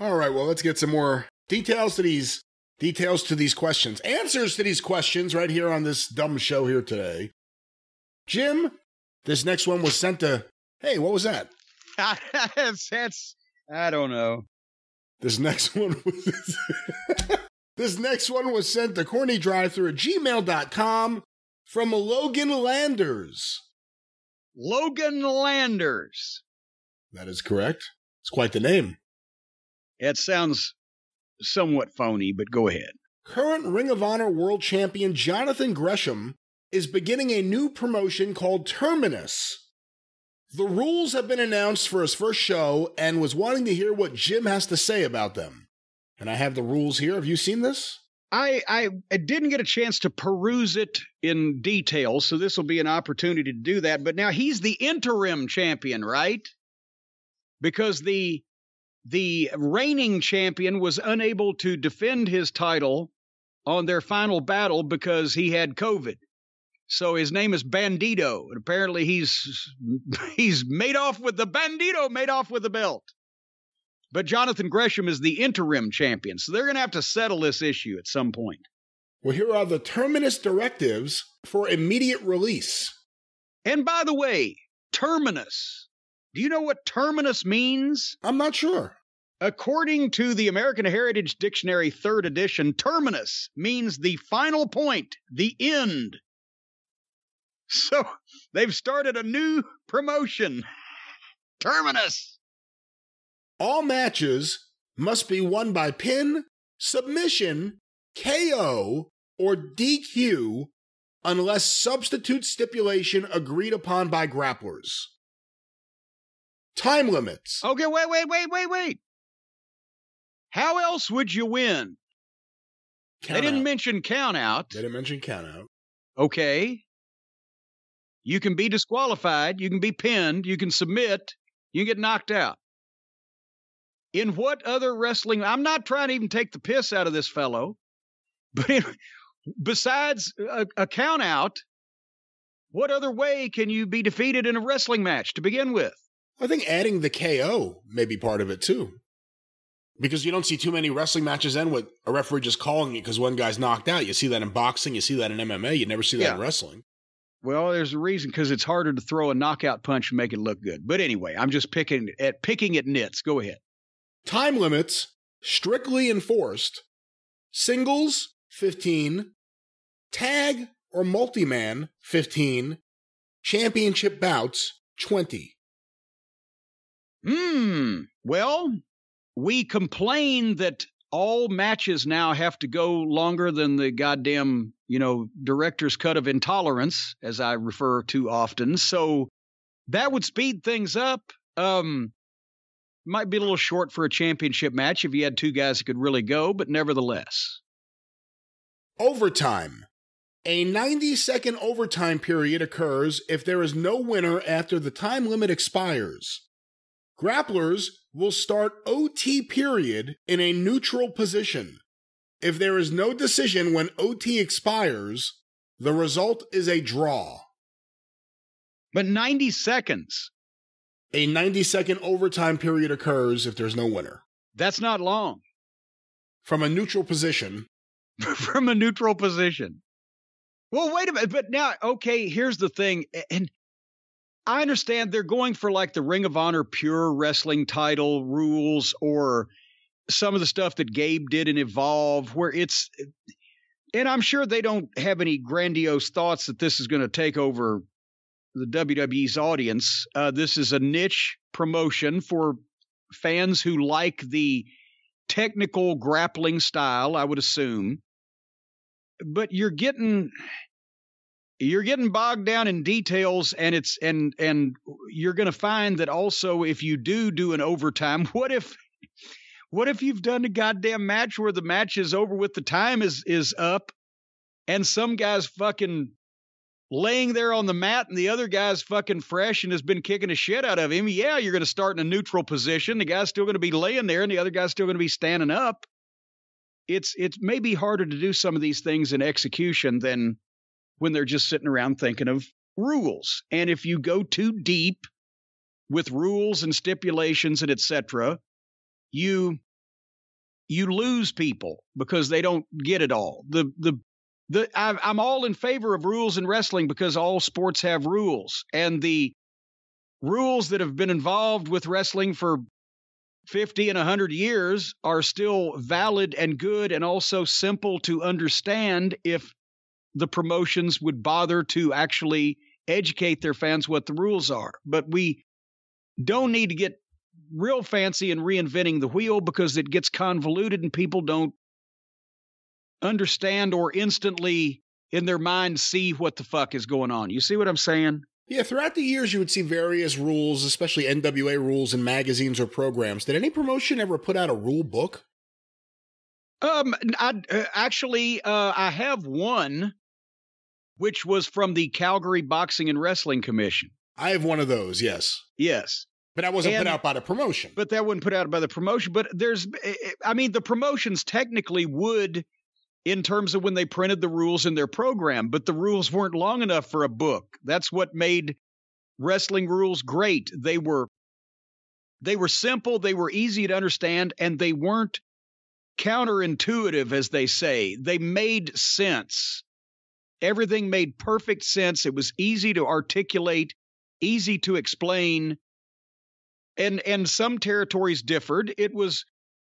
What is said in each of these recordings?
All right, well, let's get some more details to these questions. Answers to these questions right here on this dumb show here today. Jim, this next one was sent to... Hey, what was that? I don't know. This next one was... This next one was sent to CornyDriveThru@gmail.com from Logan Landers. Logan Landers. That is correct. It's quite the name. It sounds somewhat phony, but go ahead. Current Ring of Honor World Champion Jonathan Gresham is beginning a new promotion called Terminus. The rules have been announced for his first show and was wanting to hear what Jim has to say about them. And I have the rules here. Have you seen this? I didn't get a chance to peruse it in detail, so this will be an opportunity to do that. But now he's the interim champion, right? Because the reigning champion was unable to defend his title on their final battle because he had COVID. So his name is Bandito, and apparently he's made off with the Bandito, made off with the belt. But Jonathan Gresham is the interim champion, so they're going to have to settle this issue at some point. Well, here are the Terminus directives for immediate release. And by the way, Terminus. Do you know what Terminus means? I'm not sure. According to the American Heritage Dictionary 3rd edition, Terminus means the final point, the end. So they've started a new promotion. Terminus. All matches must be won by pin, submission, KO, or DQ unless substitute stipulation agreed upon by grapplers. Time limits. Okay, wait. How else would you win? They didn't mention count out. They didn't mention count out. Okay. You can be disqualified. You can be pinned. You can submit. You can get knocked out. In what other wrestling... I'm not trying to even take the piss out of this fellow, but besides a count out, what other way can you be defeated in a wrestling match to begin with? I think adding the KO may be part of it too. Because you don't see too many wrestling matches end with a referee just calling it because one guy's knocked out. You see that in boxing, you see that in MMA, you never see that in wrestling. Well, there's a reason, because it's harder to throw a knockout punch and make it look good. But anyway, I'm just picking at nits. Go ahead. Time limits, strictly enforced. Singles, 15. Tag or multi-man, 15. Championship bouts, 20. Well, we complain that all matches now have to go longer than the goddamn, director's cut of intolerance, as I refer to often. So that would speed things up. Might be a little short for a championship match if you had two guys that could really go, but nevertheless. Overtime. A 90-second overtime period occurs if there is no winner after the time limit expires. Grapplers will start OT period in a neutral position. If there is no decision when OT expires, the result is a draw. But 90 seconds. A 90-second overtime period occurs if there's no winner. That's not long. From a neutral position. From a neutral position. Well, wait a minute. But now, okay, here's the thing. And I understand they're going for like the Ring of Honor Pure Wrestling title rules, or some of the stuff that Gabe did in Evolve, where it's, and I'm sure they don't have any grandiose thoughts that this is going to take over the WWE's audience. This is a niche promotion for fans who like the technical grappling style, I would assume. But you're getting bogged down in details, and it's and you're going to find that also if you do an overtime, what if you've done a goddamn match where the match is over with, the time is up, and some guy's fucking laying there on the mat and the other guy's fucking fresh and has been kicking the shit out of him. Yeah, you're going to start in a neutral position. The guy's still going to be laying there and the other guy's still going to be standing up. It's maybe harder to do some of these things in execution than when they're just sitting around thinking of rules. And if you go too deep with rules and stipulations and etc., you you lose people because they don't get it all. I'm all in favor of rules in wrestling because all sports have rules, and the rules that have been involved with wrestling for 50 and 100 years are still valid and good and also simple to understand if the promotions would bother to actually educate their fans what the rules are. But we don't need to get real fancy in reinventing the wheel because it gets convoluted and people don't understand or instantly in their mind see what the fuck is going on. You see what I'm saying? Yeah, throughout the years, you would see various rules, especially NWA rules in magazines or programs. Did any promotion ever put out a rule book? I have one, which was from the Calgary Boxing and Wrestling Commission. I have one of those, yes. Yes. But that wasn't put out by the promotion. But that wasn't put out by the promotion. But the promotions technically would, in terms of when they printed the rules in their program, but the rules weren't long enough for a book. That's what made wrestling rules great. They were simple, they were easy to understand, and they weren't counterintuitive, as they say. They made sense. Everything made perfect sense. It was easy to articulate, easy to explain, and some territories differed. It was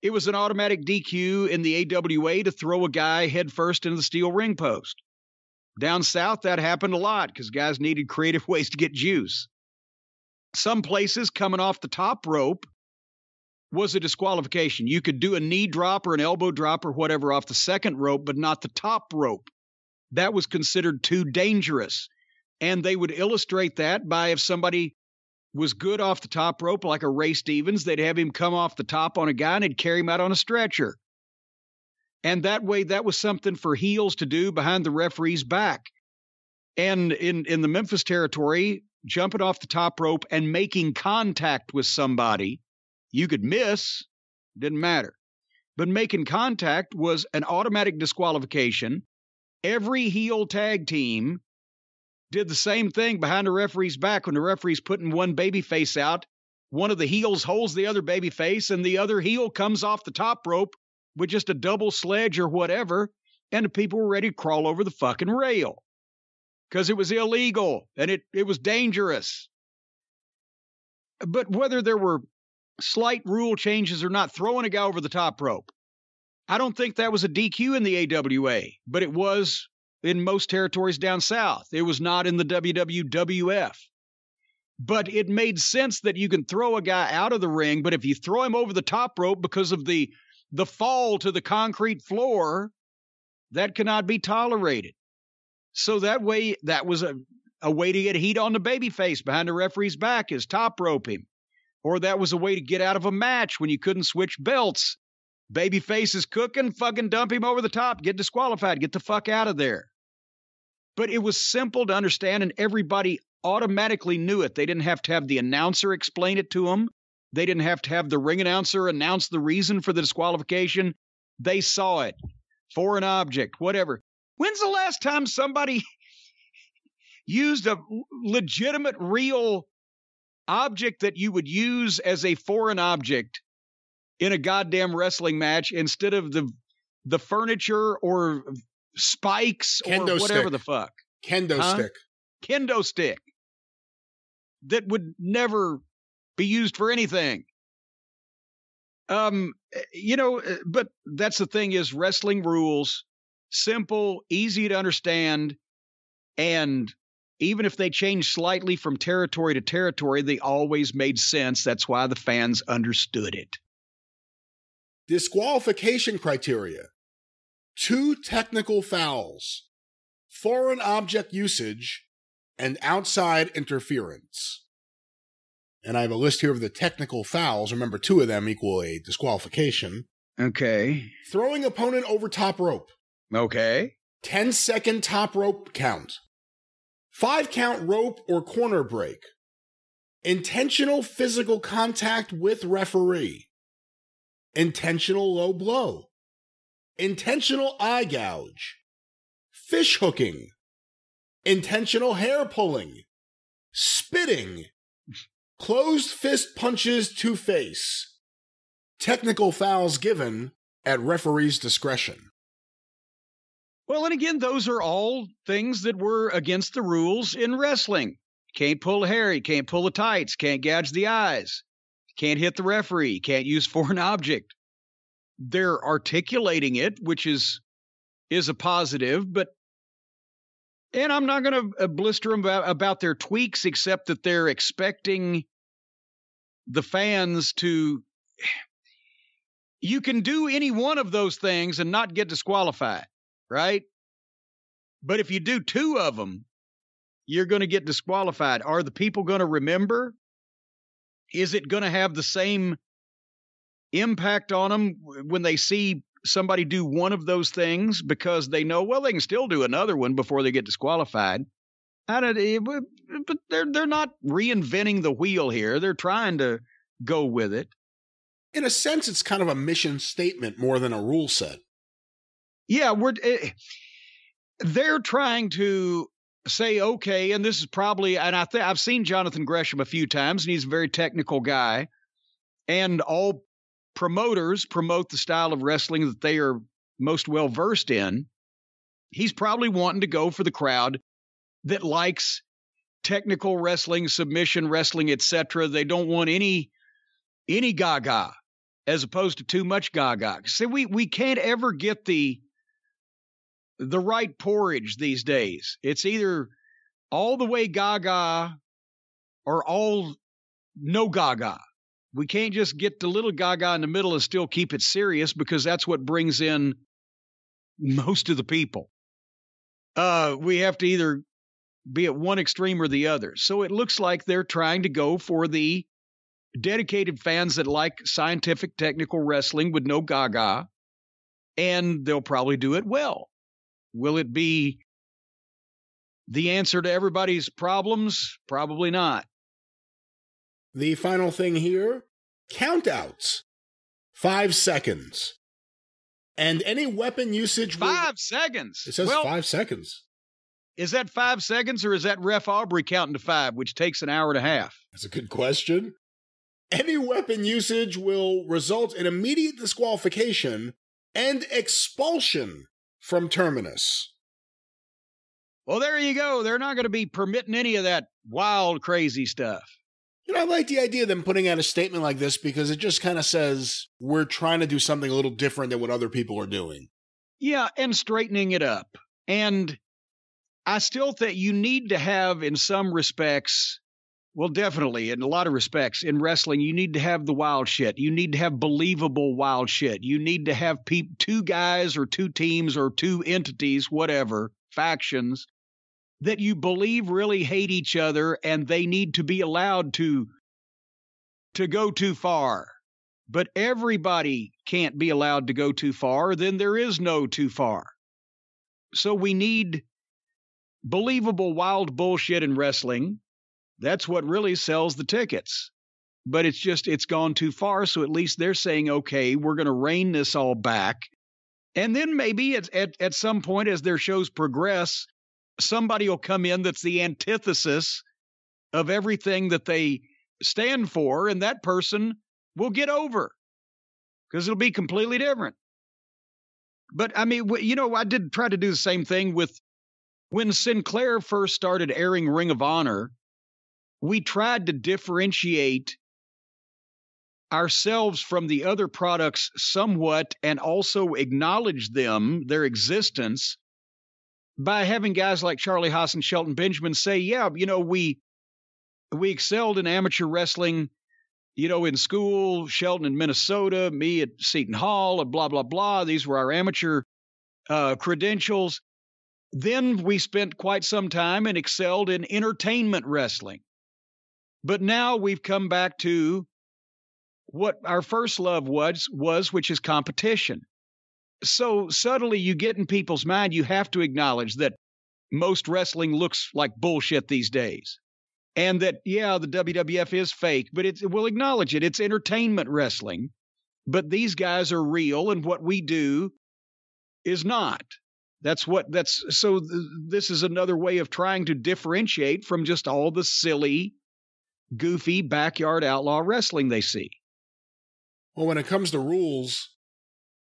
an automatic DQ in the AWA to throw a guy headfirst into the steel ring post. Down south, that happened a lot because guys needed creative ways to get juice. Some places, coming off the top rope was a disqualification. You could do a knee drop or an elbow drop or whatever off the second rope, but not the top rope. That was considered too dangerous. And they would illustrate that by if somebody was good off the top rope, like a Ray Stevens, they'd have him come off the top on a guy and they'd carry him out on a stretcher. And that way, that was something for heels to do behind the referee's back. And in the Memphis territory, jumping off the top rope and making contact with somebody, you could miss, didn't matter. But making contact was an automatic disqualification. Every heel tag team did the same thing behind the referee's back. When the referee's putting one babyface out, one of the heels holds the other babyface, and the other heel comes off the top rope with just a double sledge or whatever, and the people were ready to crawl over the fucking rail because it was illegal and it was dangerous. But whether there were slight rule changes or not, throwing a guy over the top rope, I don't think that was a DQ in the AWA, but it was in most territories down south. It was not in the WWF. But it made sense that you can throw a guy out of the ring, but if you throw him over the top rope because of the fall to the concrete floor, that cannot be tolerated. So that way, that was a way to get heat on the babyface behind the referee's back, is top rope him. Or that was a way to get out of a match when you couldn't switch belts. Babyface is cooking, fucking dump him over the top, get disqualified, get the fuck out of there. But it was simple to understand, and everybody automatically knew it. They didn't have to have the announcer explain it to them. They didn't have to have the ring announcer announce the reason for the disqualification. They saw it. Foreign object, whatever. When's the last time somebody used a legitimate, real object that you would use as a foreign object in a goddamn wrestling match instead of the furniture or spikes Kendo or whatever stick. the fuck? Kendo stick. Kendo stick. That would never be used for anything. But that's the thing, is wrestling rules, simple, easy to understand, and even if they change slightly from territory to territory, they always made sense. That's why the fans understood it. Disqualification criteria: 2 technical fouls, foreign object usage, and outside interference. And I have a list here of the technical fouls. Remember, 2 of them equal a disqualification. Okay. Throwing opponent over top rope. Okay. 10-second top rope count. 5-count rope or corner break. Intentional physical contact with referee. Intentional low blow. Intentional eye gouge. Fish hooking. Intentional hair pulling. Spitting. Closed fist punches to face. Technical fouls given at referees' discretion. Well, and again, those are all things that were against the rules in wrestling. Can't pull hair, you can't pull the tights, can't gouge the eyes, can't hit the referee, can't use foreign object. They're articulating it, which is a positive, but and I'm not going to blister them about their tweaks, except that they're expecting the fans to. You can do any one of those things and not get disqualified, right? But if you do two of them, you're going to get disqualified. Are the people going to remember? Is it going to have the same impact on them when they see somebody do one of those things because they know, well, they can still do another one before they get disqualified? But they're not reinventing the wheel here. They're trying to go with it. In a sense, it's kind of a mission statement more than a rule set. Yeah, they're trying to say, okay, and this is probably, and I've seen Jonathan Gresham a few times, and he's a very technical guy, and all promoters promote the style of wrestling that they are most well versed in. He's probably wanting to go for the crowd that likes technical wrestling, submission wrestling, etc. They don't want any gaga, as opposed to too much gaga. See, we can't ever get the right porridge these days. It's either all the way gaga or all no gaga. We can't just get the little gaga in the middle and still keep it serious, because that's what brings in most of the people. We have to either be at one extreme or the other. So it looks like they're trying to go for the dedicated fans that like scientific technical wrestling with no gaga, and they'll probably do it well. Will it be the answer to everybody's problems? Probably not. The final thing here, countouts. 5 seconds. And any weapon usage... 5 seconds? It says 5 seconds. Is that 5 seconds, or is that Ref Aubrey counting to 5, which takes an hour and a half? That's a good question. Any weapon usage will result in immediate disqualification and expulsion from Terminus. Well, there you go. They're not going to be permitting any of that wild, crazy stuff. You know, I like the idea of them putting out a statement like this, because it just kind of says we're trying to do something a little different than what other people are doing. Yeah, and straightening it up. And I still think you need to have, in some respects, well, definitely, in a lot of respects, in wrestling, you need to have the wild shit. You need to have believable wild shit. You need to have two guys or two teams or two entities, whatever, factions, that you believe really hate each other, and they need to be allowed to go too far. But everybody can't be allowed to go too far, then there is no too far. So we need believable wild bullshit in wrestling. That's what really sells the tickets. But it's gone too far, so at least they're saying, okay, we're going to rein this all back. And then maybe at some point, as their shows progress, somebody will come in that's the antithesis of everything that they stand for, and that person will get over, because it'll be completely different. But, I mean, you know, I did try to do the same thing with when Sinclair first started airing Ring of Honor. We tried to differentiate ourselves from the other products somewhat, and also acknowledge their existence, by having guys like Charlie Haas and Shelton Benjamin say, yeah, you know, we excelled in amateur wrestling, you know, in school, Shelton in Minnesota, me at Seton Hall, and blah, blah, blah. These were our amateur credentials. Then we spent quite some time and excelled in entertainment wrestling. But now we've come back to what our first love was, which is competition. So subtly you get in people's mind, you have to acknowledge that most wrestling looks like bullshit these days. And that, yeah, the WWF is fake, but we'll acknowledge it. It's entertainment wrestling. But these guys are real, and what we do is not. So this is another way of trying to differentiate from just all the silly, goofy backyard outlaw wrestling they see. Well, when it comes to rules,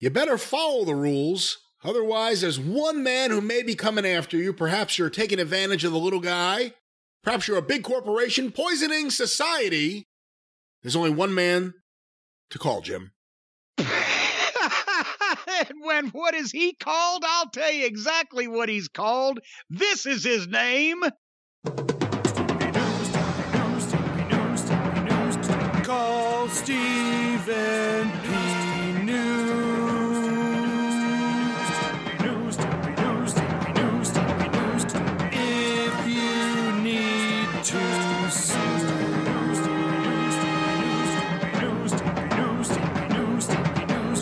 You better follow the rules. Otherwise, there's one man who may be coming after you. Perhaps you're taking advantage of the little guy. Perhaps you're a big corporation poisoning society. There's only one man to call, Jim. And what is he called? I'll tell you exactly what he's called. This is his name. Call Stephen P. If you need to sue.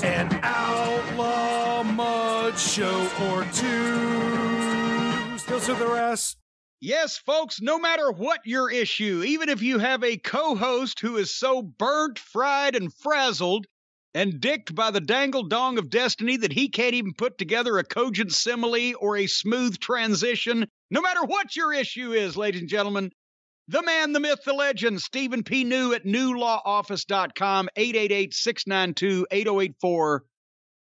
An outlaw mud show or two. Still to the rest. Yes, folks, no matter what your issue, even if you have a co-host who is so burnt, fried, and frazzled and dicked by the dangle-dong of destiny that he can't even put together a cogent simile or a smooth transition, no matter what your issue is, ladies and gentlemen, the man, the myth, the legend, Stephen P. New at newlawoffice.com, 888-692-8084.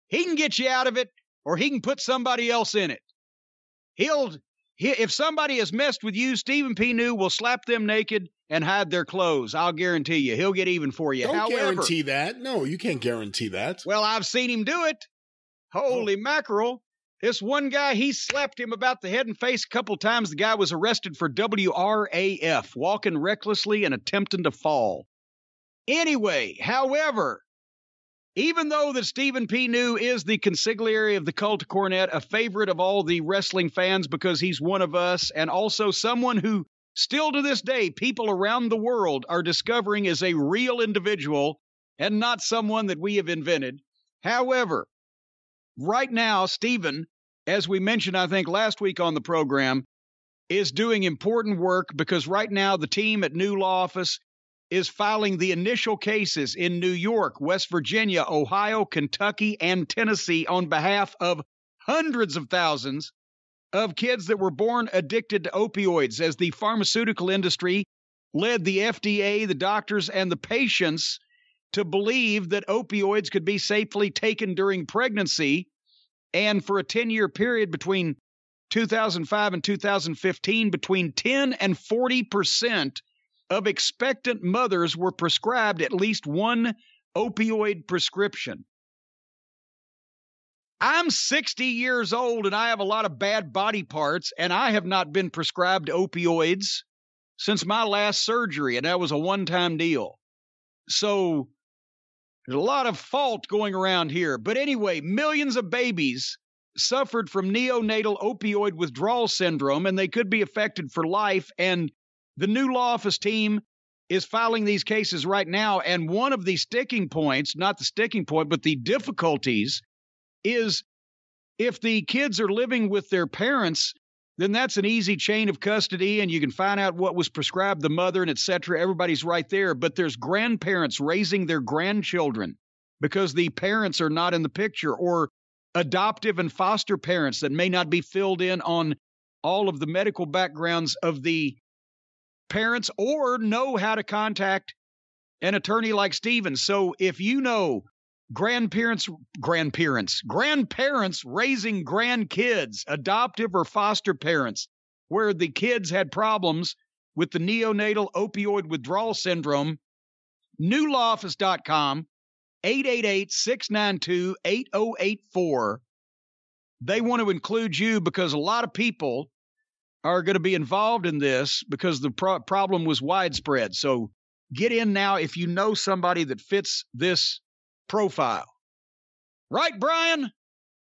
He can get you out of it, or he can put somebody else in it. If somebody has messed with you, Stephen P. New will slap them naked and hide their clothes. I'll guarantee you. He'll get even for you. Don't guarantee that. No, you can't guarantee that. Well, I've seen him do it. Holy mackerel. This one guy, he slapped him about the head and face a couple times. The guy was arrested for WRAF, walking recklessly and attempting to fall. Anyway, however, even though that Stephen P. New is the consigliere of the cult of Cornette, a favorite of all the wrestling fans because he's one of us, and also someone who still to this day people around the world are discovering is a real individual and not someone that we have invented. However, right now, Stephen, as we mentioned, I think last week on the program, is doing important work because right now the team at New Law Office is filing the initial cases in New York, West Virginia, Ohio, Kentucky, and Tennessee on behalf of hundreds of thousands of kids that were born addicted to opioids, as the pharmaceutical industry led the FDA, the doctors, and the patients to believe that opioids could be safely taken during pregnancy. And for a 10-year period between 2005 and 2015, between 10 and 40% of expectant mothers were prescribed at least one opioid prescription. I'm 60 years old and I have a lot of bad body parts, and I have not been prescribed opioids since my last surgery, and that was a one-time deal. So there's a lot of fault going around here. But anyway, millions of babies suffered from neonatal opioid withdrawal syndrome, and they could be affected for life. And the New Law Office team is filing these cases right now. And one of the sticking points, not the sticking point, but the difficulties is if the kids are living with their parents, then that's an easy chain of custody and you can find out what was prescribed the mother and et cetera. Everybody's right there. But there's grandparents raising their grandchildren because the parents are not in the picture, or adoptive and foster parents that may not be filled in on all of the medical backgrounds of the parents or know how to contact an attorney like Stephen. So if you know grandparents raising grandkids, adoptive or foster parents, where the kids had problems with the neonatal opioid withdrawal syndrome, newlawoffice.com, 888-692-8084. They want to include you because a lot of people are going to be involved in this because the problem was widespread. So get in now if you know somebody that fits this profile. Right, Brian?